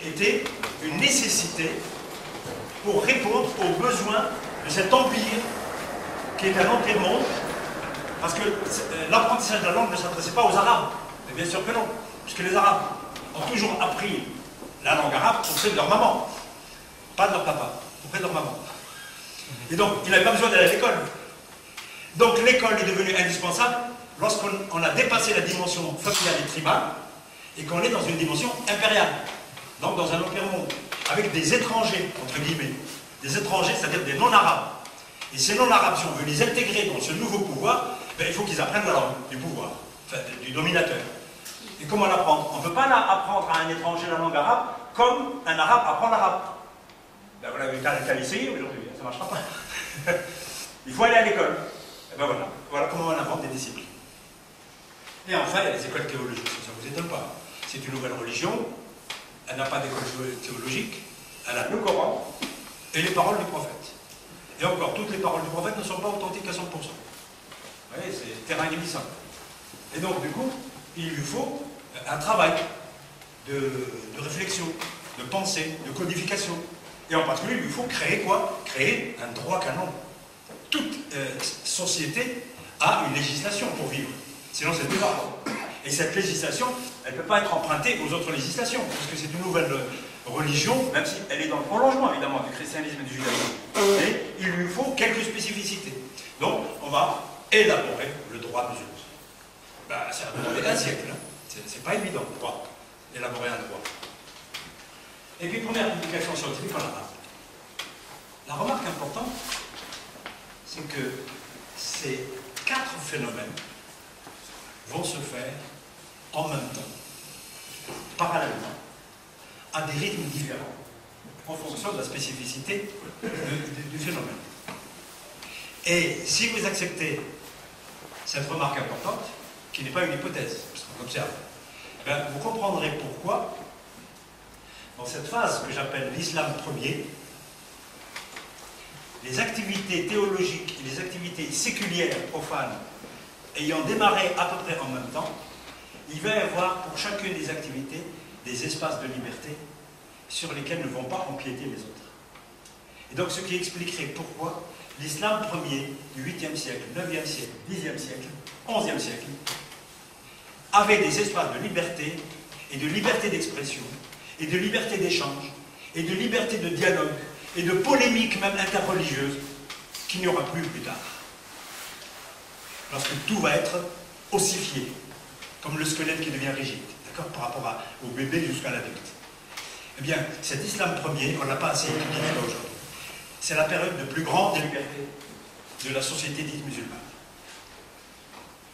était une nécessité pour répondre aux besoins de cet empire qui est un empire monde, parce que l'apprentissage de la langue ne s'adressait pas aux Arabes, mais bien sûr que non, puisque les Arabes ont toujours appris la langue arabe auprès de leur maman, pas de leur papa, auprès de leur maman. Et donc, ils n'avaient pas besoin d'aller à l'école. Donc, l'école est devenue indispensable lorsqu'on a dépassé la dimension familiale et tribale et qu'on est dans une dimension impériale, donc dans un empire monde, avec des étrangers, entre guillemets, des étrangers, c'est-à-dire des non-arabes. Et ces non-arabes, si on veut les intégrer dans ce nouveau pouvoir, ben, il faut qu'ils apprennent la langue du pouvoir, enfin, du dominateur. Et comment l'apprendre? On ne peut pas apprendre à un étranger la langue arabe comme un arabe apprend l'arabe. Ben, vous l'avez qu'à l'essayer aujourd'hui, ça ne marchera pas. Il faut aller à l'école. Et ben voilà, voilà comment on invente des disciplines. Et enfin, il y a les écoles théologiques, ça ne vous étonne pas. C'est une nouvelle religion, elle n'a pas d'école théologique, elle a le Coran et les paroles du prophète. Et encore, toutes les paroles du prophète ne sont pas authentiques à 100%. Vous voyez, c'est terrain glissant. Et donc, du coup, il lui faut un travail de réflexion, de pensée, de codification. Et en particulier, il lui faut créer quoi? Créer un droit canon. Toute société a une législation pour vivre. Sinon, c'est plus grave. Et cette législation, elle ne peut pas être empruntée aux autres législations, parce que c'est une nouvelle religion, même si elle est dans le prolongement, évidemment, du christianisme et du judaïsme. Mais il lui faut quelques spécificités. Donc, on va élaborer le droit musulman. Ben, ça a demandé un siècle. Hein. C'est pas évident, quoi, élaborer un droit. Et puis, première publication scientifique en arabe. La remarque importante, c'est que ces 4 phénomènes vont se faire en même temps, parallèlement, à des rythmes différents, en fonction de la spécificité du phénomène. Et si vous acceptez cette remarque importante, qui n'est pas une hypothèse, parce qu'on observe, ben vous comprendrez pourquoi, dans cette phase que j'appelle l'islam premier, les activités théologiques et les activités séculières profanes ayant démarré à peu près en même temps, il va y avoir pour chacune des activités des espaces de liberté sur lesquels ne vont pas empiéter les autres. Et donc ce qui expliquerait pourquoi l'islam premier du 8e siècle, 9e siècle, 10e siècle, 11e siècle avait des espaces de liberté et de liberté d'expression et de liberté d'échange et de liberté de dialogue et de polémique même interreligieuse qu'il n'y aura plus tard. Lorsque tout va être ossifié, comme le squelette qui devient rigide, d'accord, par rapport au bébé jusqu'à l'adulte. Eh bien, cet islam premier, on ne l'a pas assez étudié aujourd'hui. C'est la période de plus grande liberté de la société dite musulmane.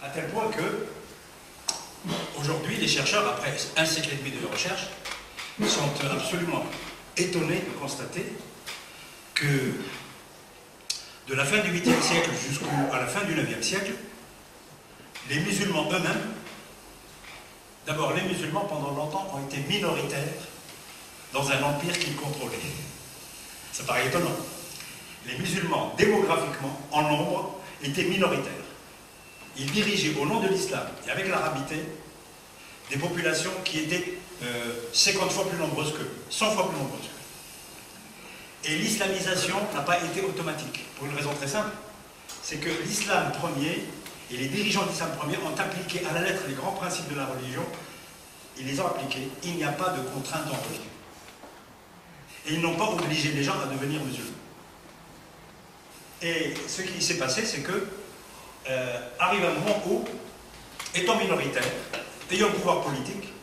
À tel point que, aujourd'hui, les chercheurs, après un siècle et demi de recherche, sont absolument étonnés de constater que de la fin du 8e siècle jusqu'à la fin du 9e siècle, les musulmans eux-mêmes, d'abord les musulmans pendant longtemps ont été minoritaires dans un empire qu'ils contrôlaient. Ça paraît étonnant. Les musulmans, démographiquement, en nombre, étaient minoritaires. Ils dirigeaient au nom de l'islam et avec l'arabité des populations qui étaient 50 fois plus nombreuses qu'eux, 100 fois plus nombreuses qu'eux. Et l'islamisation n'a pas été automatique, pour une raison très simple, c'est que l'islam premier et les dirigeants de l'islam premier ont appliqué à la lettre les grands principes de la religion, ils les ont appliqués, il n'y a pas de contrainte en religion. Et ils n'ont pas obligé les gens à devenir musulmans. Et ce qui s'est passé, c'est que, arrive un moment où, étant minoritaire, ayant le pouvoir politique,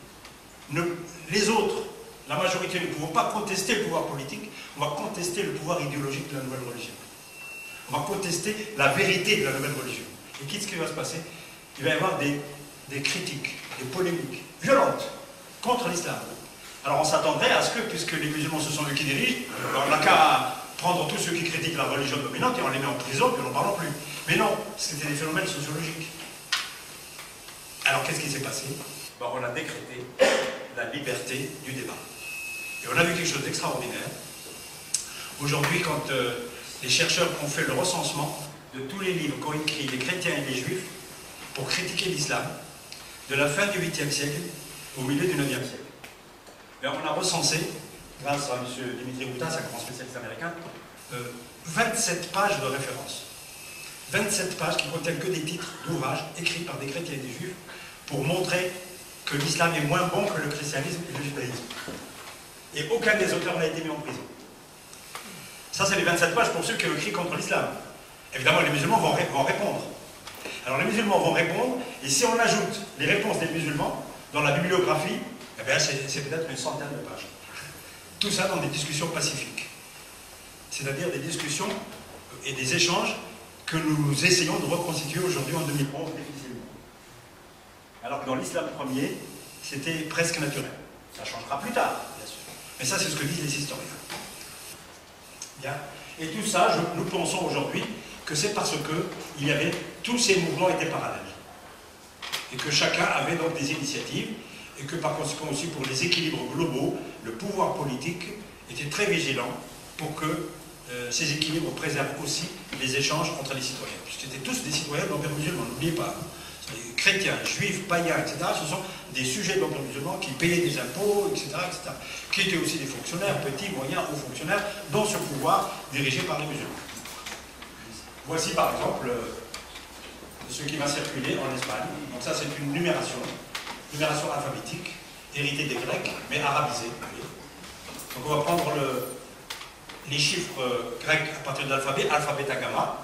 les autres, la majorité, ne pouvons pas contester le pouvoir politique, on va contester le pouvoir idéologique de la nouvelle religion. On va contester la vérité de la nouvelle religion. Et qu'est-ce qui va se passer? Il va y avoir des critiques, des polémiques violentes contre l'islam. Alors on s'attendrait à ce que, puisque les musulmans ce sont eux qui dirigent, on n'a qu'à prendre tous ceux qui critiquent la religion dominante et on les met en prison et on n'en parle plus. Mais non, c'était des phénomènes sociologiques. Alors qu'est-ce qui s'est passé? On a décrété la liberté du débat. Et on a vu quelque chose d'extraordinaire. Aujourd'hui, quand les chercheurs ont fait le recensement de tous les livres qu'ont écrits les chrétiens et les juifs pour critiquer l'islam, de la fin du 8e siècle au milieu du 9e siècle. Et on a recensé, grâce à M. Dimitri Goutas, un grand spécialiste américain, 27 pages de référence. 27 pages qui contiennent que des titres d'ouvrages écrits par des chrétiens et des juifs pour montrer que l'islam est moins bon que le christianisme et le judaïsme. Et aucun des auteurs n'a été mis en prison. Ça, c'est les 27 pages pour ceux qui ont écrit contre l'islam. Évidemment, les musulmans vont répondre. Alors, les musulmans vont répondre, et si on ajoute les réponses des musulmans dans la bibliographie, eh bien, c'est peut-être une centaine de pages. Tout ça dans des discussions pacifiques. C'est-à-dire des discussions et des échanges que nous essayons de reconstituer aujourd'hui en 2011 difficilement. Alors que dans l'islam premier, c'était presque naturel. Ça changera plus tard, bien sûr. Mais ça, c'est ce que disent les historiens. Bien. Et tout ça, nous pensons aujourd'hui que c'est parce que tous ces mouvements étaient parallèles. Et que chacun avait donc des initiatives, et que par conséquent aussi pour les équilibres globaux, le pouvoir politique était très vigilant pour que ces équilibres préservent aussi les échanges entre les citoyens. Puisqu'ils étaient tous des citoyens de l'Empire musulman, n'oubliez pas. Chrétiens, juifs, païens, etc., ce sont des sujets de l'Empire musulman qui payaient des impôts, etc., qui étaient aussi des fonctionnaires, petits, moyens, hauts fonctionnaires, dans ce pouvoir dirigé par les musulmans. Voici par exemple ce qui va circuler en Espagne. Donc ça, c'est une numération alphabétique, héritée des Grecs, mais arabisée. Donc on va prendre les chiffres grecs à partir de l'alphabet, alpha, bêta, gamma,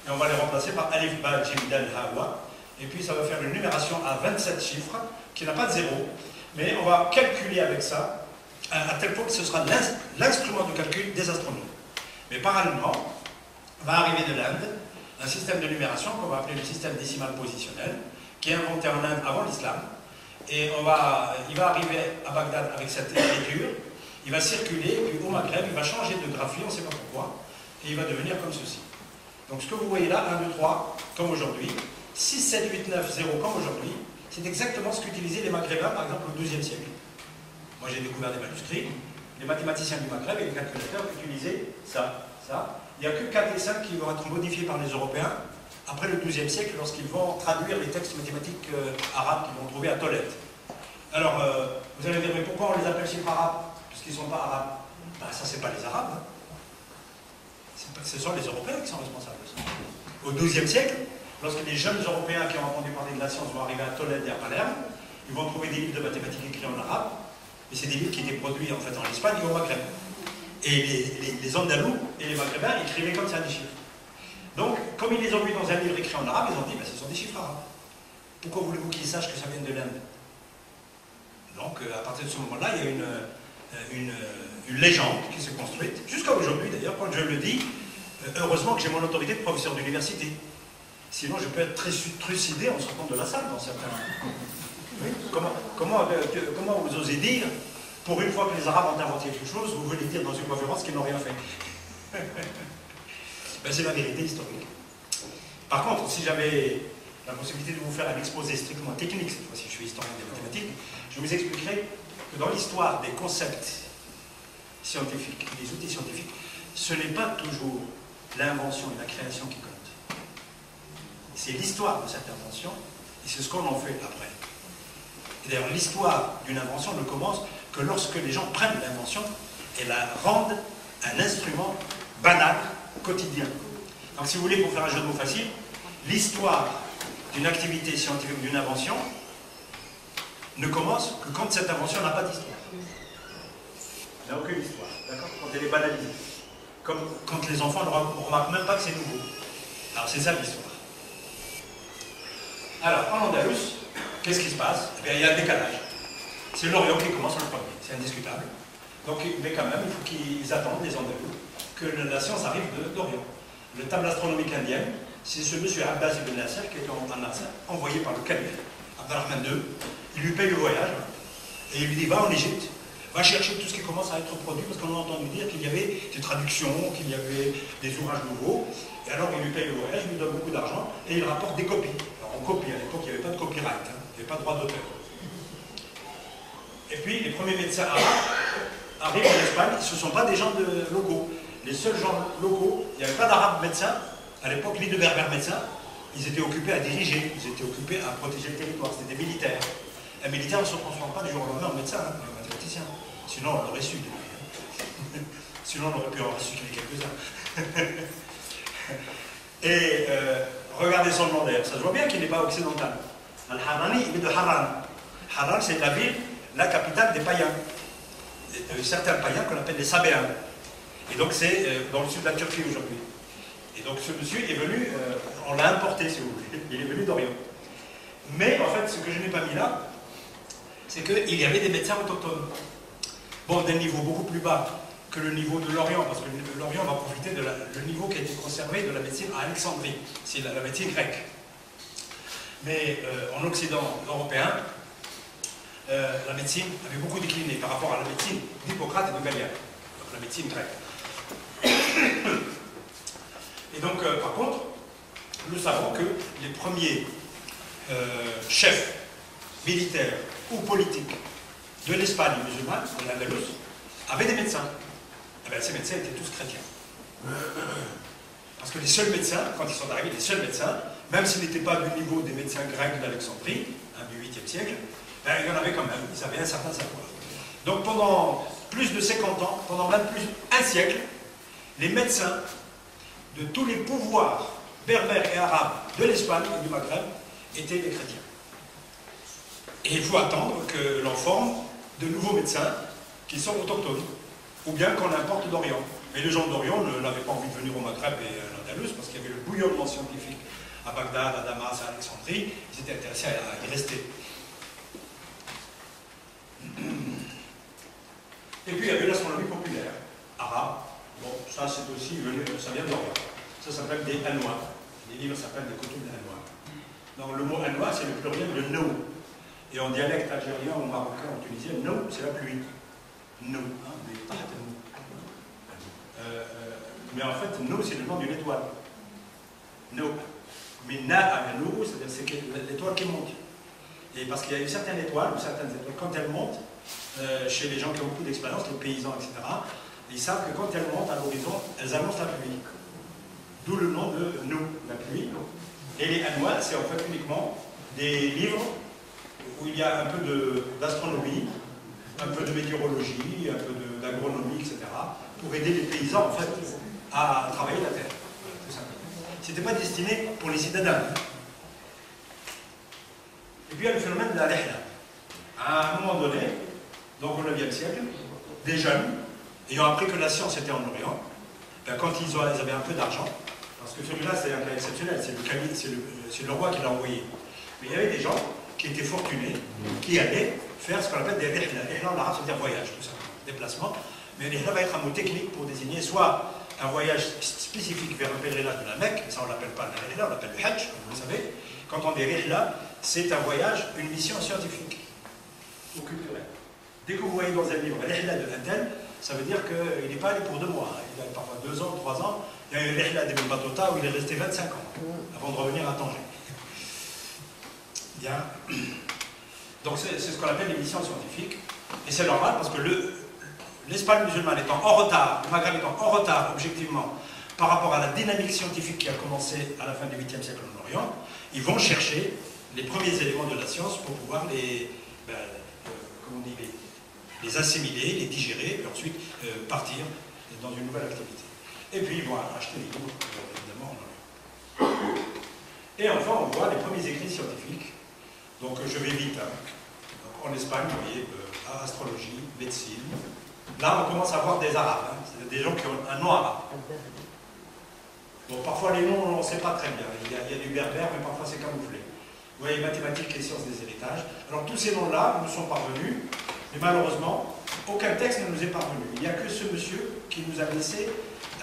et on va les remplacer par alif, ba, jim, dal, hawa. Et puis ça va faire une numération à 27 chiffres, qui n'a pas de zéro, mais on va calculer avec ça, à tel point que ce sera l'instrument de calcul des astronomes. Mais parallèlement, va arriver de l'Inde un système de numération qu'on va appeler le système décimal positionnel, qui est inventé en Inde avant l'islam. Et il va arriver à Bagdad avec cette écriture, il va circuler, puis au Maghreb, il va changer de graphie, on ne sait pas pourquoi, et il va devenir comme ceci. Donc ce que vous voyez là, 1, 2, 3, comme aujourd'hui, 6, 7, 8, 9, 0 comme aujourd'hui, c'est exactement ce qu'utilisaient les Maghrébins, par exemple, au XIIe siècle. Moi, j'ai découvert des manuscrits. Les mathématiciens du Maghreb et les calculateurs utilisaient ça. Il n'y a que 4 et 5 qui vont être modifiés par les Européens après le XIIe siècle, lorsqu'ils vont traduire les textes mathématiques arabes qu'ils vont trouver à Tolède. Alors, vous allez dire, mais pourquoi on les appelle chiffres arabes? Puisqu'ils ne sont pas arabes. Ben, ça, c'est pas les Arabes. Ce sont les Européens qui sont responsables de ça. Au XIIe siècle, lorsque les jeunes Européens qui ont entendu parler de la science vont arriver à Tolède et à Palerme, ils vont trouver des livres de mathématiques écrits en arabe, et c'est des livres qui étaient produits en fait en Espagne et au Maghreb. Et les Andalous et les Maghrébins écrivaient comme ça des chiffres. Donc, comme ils les ont vus dans un livre écrit en arabe, ils ont dit, ben, ce sont des chiffres arabes. Pourquoi voulez-vous qu'ils sachent que ça vient de l'Inde? Donc, à partir de ce moment-là, il y a une légende qui s'est construite, jusqu'à aujourd'hui d'ailleurs, quand je le dis, heureusement que j'ai mon autorité de professeur d'université. Sinon, je peux être très trucidé en sortant de la salle dans certains... Oui. Comment vous osez dire, pour une fois que les Arabes ont inventé quelque chose, vous venez dire dans une conférence qu'ils n'ont rien fait? Ben, c'est la vérité historique. Par contre, si j'avais la possibilité de vous faire un exposé strictement technique, cette fois-ci je suis historien des mathématiques, je vous expliquerai que dans l'histoire des concepts scientifiques, des outils scientifiques, ce n'est pas toujours l'invention et la création qui comptent. C'est l'histoire de cette invention et c'est ce qu'on en fait après. Et d'ailleurs, l'histoire d'une invention ne commence que lorsque les gens prennent l'invention et la rendent un instrument banal, quotidien. Donc si vous voulez, pour faire un jeu de mots facile, l'histoire d'une activité scientifique, d'une invention, ne commence que quand cette invention n'a pas d'histoire. Elle n'a aucune histoire, d'accord? Quand elle est banalisée. Comme quand les enfants ne remarquent même pas que c'est nouveau. Alors c'est ça l'histoire. Alors, en Andalous, qu'est-ce qui se passe? Eh bien, il y a un décalage. C'est l'Orient qui commence le premier, c'est indiscutable. Donc, mais quand même, il faut qu'ils attendent, les Andalous, que la science arrive d'Orient. Le table astronomique indienne, c'est ce monsieur Abbas ibn Nasser qui est envoyé par le calife, Abdalrahman II. Il lui paye le voyage et il lui dit, va en Égypte, va chercher tout ce qui commence à être produit, parce qu'on a entendu dire qu'il y avait des traductions, qu'il y avait des ouvrages nouveaux. Et alors, il lui paye le voyage, il lui donne beaucoup d'argent et il rapporte des copies. Alors, on copie, à l'époque, il n'y avait pas de copyright, il n'y avait pas de droit d'auteur. Et puis, les premiers médecins arabes arrivent en Espagne, ce ne sont pas des gens locaux. Les seuls gens locaux, il n'y avait pas d'arabes médecins, à l'époque, ni de berbères médecins, ils étaient occupés à diriger, ils étaient occupés à protéger le territoire, c'était des militaires. Un militaire ne se transforme pas du jour au lendemain en médecin, un mathématicien. Sinon, on l'aurait su. Sinon, on aurait pu en recycler quelques-uns. Et regardez son nom d'ailleurs, ça se voit bien qu'il n'est pas occidental. Al-Harrani, il est de Harran. Harran, c'est la ville, la capitale des païens. Certains païens qu'on appelle les Sabéens. Et donc c'est dans le sud de la Turquie aujourd'hui. Et donc ce monsieur est venu, on l'a importé si vous voulez, il est venu d'Orient. Mais en fait, ce que je n'ai pas mis là, c'est qu'il y avait des médecins autochtones. Bon, d'un niveau beaucoup plus bas que le niveau de l'Orient, parce que l'Orient va profiter de le niveau qui a été conservé de la médecine à Alexandrie, c'est la médecine grecque. Mais en Occident européen, la médecine avait beaucoup décliné par rapport à la médecine d'Hippocrate et de Galien, donc la médecine grecque. Et donc, par contre, nous savons que les premiers chefs militaires ou politiques de l'Espagne musulmane, de l'Andalous, avaient des médecins. Et bien, ces médecins étaient tous chrétiens. Parce que les seuls médecins, quand ils sont arrivés, les seuls médecins, même s'ils n'étaient pas du niveau des médecins grecs d'Alexandrie, du 8e siècle, ben, il y en avait quand même, ils avaient un certain savoir. Donc pendant plus de 50 ans, pendant même plus d'un siècle, les médecins de tous les pouvoirs berbères et arabes de l'Espagne et du Maghreb étaient des chrétiens. Et il faut attendre que l'on forme de nouveaux médecins qui sont autochtones, ou bien qu'on importe d'Orient. Mais les gens d'Orient n'avaient pas envie de venir au Maghreb et à l'Andalous parce qu'il y avait le bouillonnement scientifique à Bagdad, à Damas, à Alexandrie. Ils étaient intéressés à y rester. Et puis il y avait l'astronomie populaire, arabe. Bon, ça c'est aussi venu, ça vient d'Orient. Ça s'appelle des Anwa. Les livres s'appellent des Koutoub d'Anwa. Donc le mot Anwa c'est le pluriel de No. Et en dialecte algérien ou marocain ou tunisien, No c'est la pluie. No. Hein, mais en fait, No c'est le nom d'une étoile. No. Mais Na à No, c'est l'étoile qui monte. Et parce qu'il y a une certaine étoile, ou certaines étoiles, quand elles montent, chez les gens qui ont beaucoup d'expérience, les paysans, etc., ils savent que quand elles montent à l'horizon, elles annoncent la pluie. D'où le nom de nous, la pluie. Et les annuals, c'est en fait uniquement des livres où il y a un peu d'astronomie, un peu de météorologie, un peu d'agronomie, etc., pour aider les paysans en fait à travailler la terre. Ce n'était pas destiné pour les citadins. Et puis il y a le phénomène de la rihla. À un moment donné, donc au 9e siècle, des jeunes, ayant appris que la science était en Orient, ben, quand ils avaient un peu d'argent, parce que celui-là c'est un cas exceptionnel, c'est le roi qui l'a envoyé. Mais il y avait des gens qui étaient fortunés, qui allaient faire ce qu'on appelle des rihla. Rihla en arabe, ça veut dire voyage, tout ça, déplacement. Mais rihla va être un mot technique pour désigner soit un voyage spécifique vers un pèlerinage de la Mecque, ça on ne l'appelle pas la rihla, on l'appelle le hajj, vous le savez. Quand on dit rihla, c'est un voyage, une mission scientifique ou culturelle. Dès que vous voyez dans un livre rihla de Intel, ça veut dire qu'il n'est pas allé pour 2 mois, hein. Il a parfois 2 ans, 3 ans. Il y a eu rihla de Batota où il est resté 25 ans avant de revenir à Tanger. Bien. Donc c'est ce qu'on appelle les missions scientifiques. Et c'est normal parce que l'Espagne musulmane étant en retard, le Maghreb étant en retard objectivement par rapport à la dynamique scientifique qui a commencé à la fin du 8e siècle en Orient, ils vont chercher les premiers éléments de la science pour pouvoir les assimiler, les digérer, et ensuite partir dans une nouvelle activité. Et puis ils vont acheter des livres, évidemment, en Orient. Et enfin, on voit les premiers écrits scientifiques. Donc je vais vite. Hein. Donc, en Espagne, vous voyez, astrologie, médecine. Là, on commence à voir des arabes. Hein. C'est des gens qui ont un nom arabe. Bon, parfois les noms, on ne sait pas très bien. Il y a du berbère, mais parfois c'est camouflé. Vous voyez, mathématiques et sciences des héritages. Alors tous ces noms-là nous sont parvenus, mais malheureusement, aucun texte ne nous est parvenu. Il n'y a que ce monsieur qui nous a laissé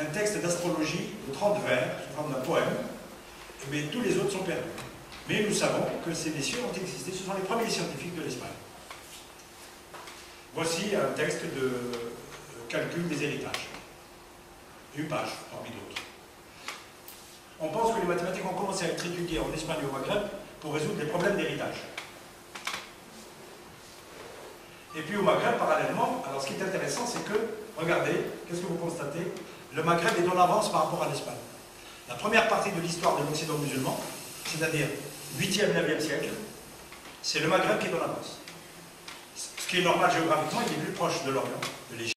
un texte d'astrologie de 30 vers, sous forme d'un poème, mais tous les autres sont perdus. Mais nous savons que ces messieurs ont existé, ce sont les premiers scientifiques de l'Espagne. Voici un texte de calcul des héritages. Une page, parmi d'autres. On pense que les mathématiques ont commencé à être étudiées en Espagne et au Maghreb pour résoudre les problèmes d'héritage. Et puis au Maghreb, parallèlement, alors ce qui est intéressant, c'est que, regardez, qu'est-ce que vous constatez? Le Maghreb est en avance par rapport à l'Espagne. La première partie de l'histoire de l'Occident musulman, c'est-à-dire 8e, 9e siècle, c'est le Maghreb qui est en avance. ce qui est normal géographiquement, il est plus proche de l'Orient, de l'Égypte.